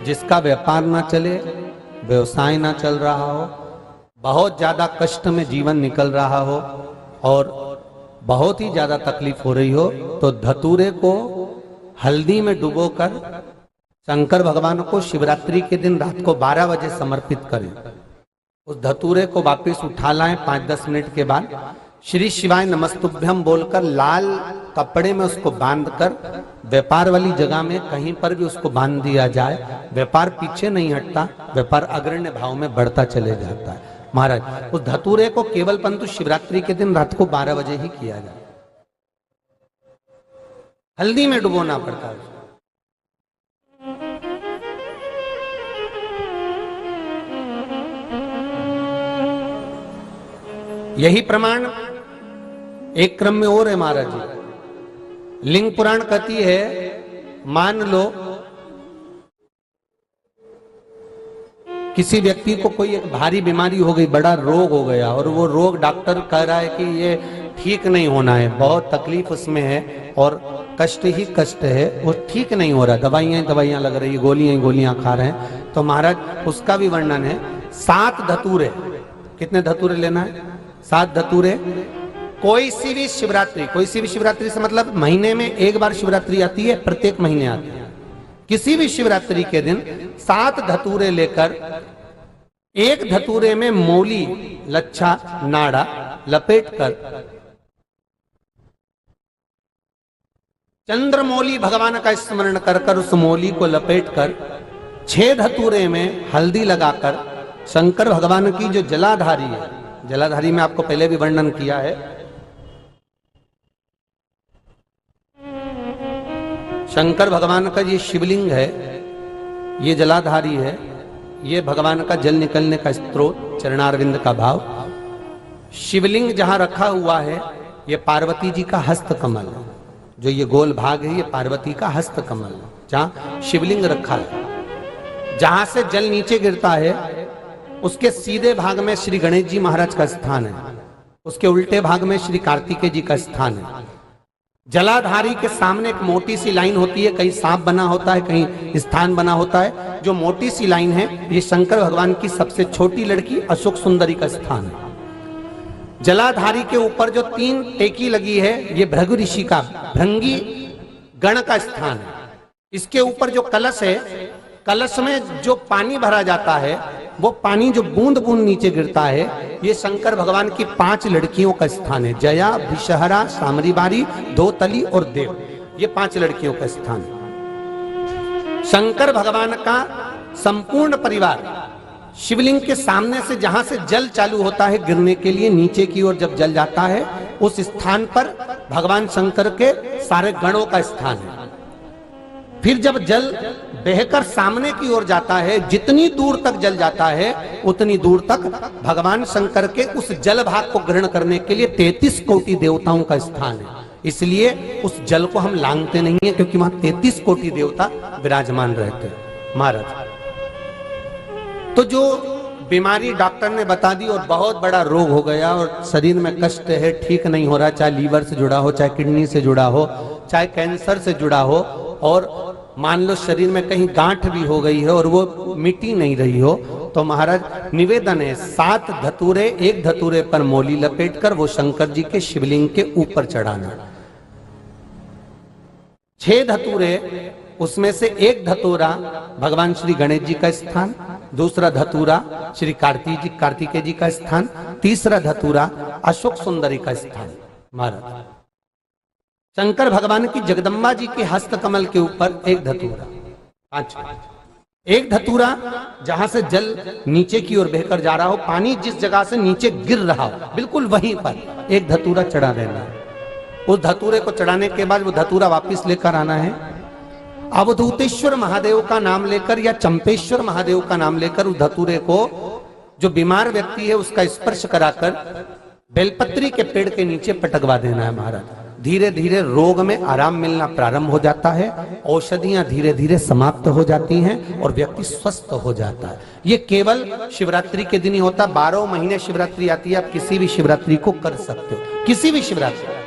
जिसका व्यापार ना चले, व्यवसाय ना चल रहा हो, बहुत ज्यादा कष्ट में जीवन निकल रहा हो और बहुत ही ज्यादा तकलीफ हो रही हो, तो धतूरे को हल्दी में डुबोकर शंकर भगवान को शिवरात्रि के दिन रात को 12 बजे समर्पित करें। उस धतूरे को वापस उठा लाएं 5-10 मिनट के बाद, श्री शिवाय नमस्तुभ्यम बोलकर लाल कपड़े में उसको बांधकर व्यापार वाली जगह में कहीं पर भी उसको बांध दिया जाए। व्यापार पीछे नहीं हटता, व्यापार अग्रण्य भाव में बढ़ता चले जाता है। महाराज, उस धतूरे को केवल परंतु शिवरात्रि के दिन रात को 12 बजे ही किया जाए, हल्दी में डुबोना पड़ता है। यही प्रमाण एक क्रम में और है महाराज जी। लिंग पुराण कहती है, मान लो किसी व्यक्ति को कोई एक भारी बीमारी हो गई, बड़ा रोग हो गया और वो रोग डॉक्टर कह रहा है कि ये ठीक नहीं होना है, बहुत तकलीफ उसमें है और कष्ट ही कष्ट है, वो ठीक नहीं हो रहा, दवाइयां लग रही, गोलियां खा रहे हैं। तो महाराज उसका भी वर्णन है। 7 धतूरे, कितने धतूरे लेना है? 7 धतूरे। कोई सी भी शिवरात्रि से मतलब महीने में एक बार शिवरात्रि आती है, प्रत्येक महीने आती है। किसी भी शिवरात्रि के दिन 7 धतूरे लेकर, एक धतूरे में मौली लच्छा नाड़ा लपेटकर चंद्रमौली भगवान का स्मरण कर उस मौली को लपेटकर 6 धतूरे में हल्दी लगाकर शंकर भगवान की जो जलाधारी है, जलाधारी में आपको पहले भी वर्णन किया है, शंकर भगवान का ये शिवलिंग है, ये जलाधारी है, ये भगवान का जल निकलने का स्रोत, चरणारविंद का भाव। शिवलिंग जहां रखा हुआ है ये पार्वती जी का हस्त कमल है, जो ये गोल भाग है ये पार्वती का हस्त कमल है, जहां शिवलिंग रखा है। जहां से जल नीचे गिरता है उसके सीधे भाग में श्री गणेश जी महाराज का स्थान है, उसके उल्टे भाग में श्री कार्तिकेय जी का स्थान है। जलाधारी के सामने एक मोटी सी लाइन होती है, कहीं सांप बना होता है, कहीं स्थान बना होता है। जो मोटी सी लाइन है ये शंकर भगवान की सबसे छोटी लड़की अशोक सुंदरी का स्थान है। जलाधारी के ऊपर जो 3 टेकी लगी है ये भृगु ऋषि का भृंगी गण का स्थान है। इसके ऊपर जो कलश है, कलश में जो पानी भरा जाता है वो पानी जो बूंद बूंद नीचे गिरता है, ये शंकर भगवान की 5 लड़कियों का स्थान है। जया, विषहरा, सामरीबारी, धोतली और देव, ये 5 लड़कियों का स्थान है। शंकर भगवान का संपूर्ण परिवार शिवलिंग के सामने से, जहां से जल चालू होता है गिरने के लिए नीचे की ओर जब जल जाता है, उस स्थान पर भगवान शंकर के सारे गणों का स्थान है। फिर जब जल बहकर सामने की ओर जाता है, जितनी दूर तक जल जाता है उतनी दूर तक भगवान शंकर के उस जल भाग को ग्रहण करने के लिए 33 कोटि देवताओं का स्थान है। इसलिए उस जल को हम लांघते नहीं है, क्योंकि वहां 33 कोटि देवता विराजमान रहते हैं महाराज। तो जो बीमारी डॉक्टर ने बता दी और बहुत बड़ा रोग हो गया और शरीर में कष्ट है, ठीक नहीं हो रहा, चाहे लीवर से जुड़ा हो, चाहे किडनी से जुड़ा हो, चाहे कैंसर से जुड़ा हो, और मान लो शरीर में कहीं गांठ भी हो गई है और वो मिटी नहीं रही हो, तो महाराज निवेदन है 7 धतूरे, एक धतूरे पर मौली लपेटकर वो शंकर जी के शिवलिंग के ऊपर चढ़ाना। 6 धतूरे, उसमें से एक धतूरा भगवान श्री गणेश जी का स्थान, दूसरा धतूरा श्री कार्तिकेय जी का स्थान, तीसरा धतूरा अशोक सुंदरी का स्थान। महाराज शंकर भगवान की जगदम्बा जी के हस्त कमल के ऊपर एक धतूरा, 5, एक धतूरा जहां से जल नीचे की ओर बहकर जा रहा हो, पानी जिस जगह से नीचे गिर रहा हो बिल्कुल वहीं पर एक धतूरा चढ़ा देना है। उस धतूरे को चढ़ाने के बाद वो धतूरा वापस लेकर आना है। अवधूतेश्वर महादेव का नाम लेकर या चंपेश्वर महादेव का नाम लेकर उस धतूरे को, जो बीमार व्यक्ति है उसका स्पर्श कराकर बेलपत्री के पेड़ के नीचे पटकवा देना है महाराज। धीरे धीरे रोग में आराम मिलना प्रारंभ हो जाता है, औषधियां धीरे धीरे समाप्त हो जाती हैं और व्यक्ति स्वस्थ हो जाता है। ये केवल शिवरात्रि के दिन ही होता, 12 महीने शिवरात्रि आती है, आप किसी भी शिवरात्रि को कर सकते हो, किसी भी शिवरात्रि।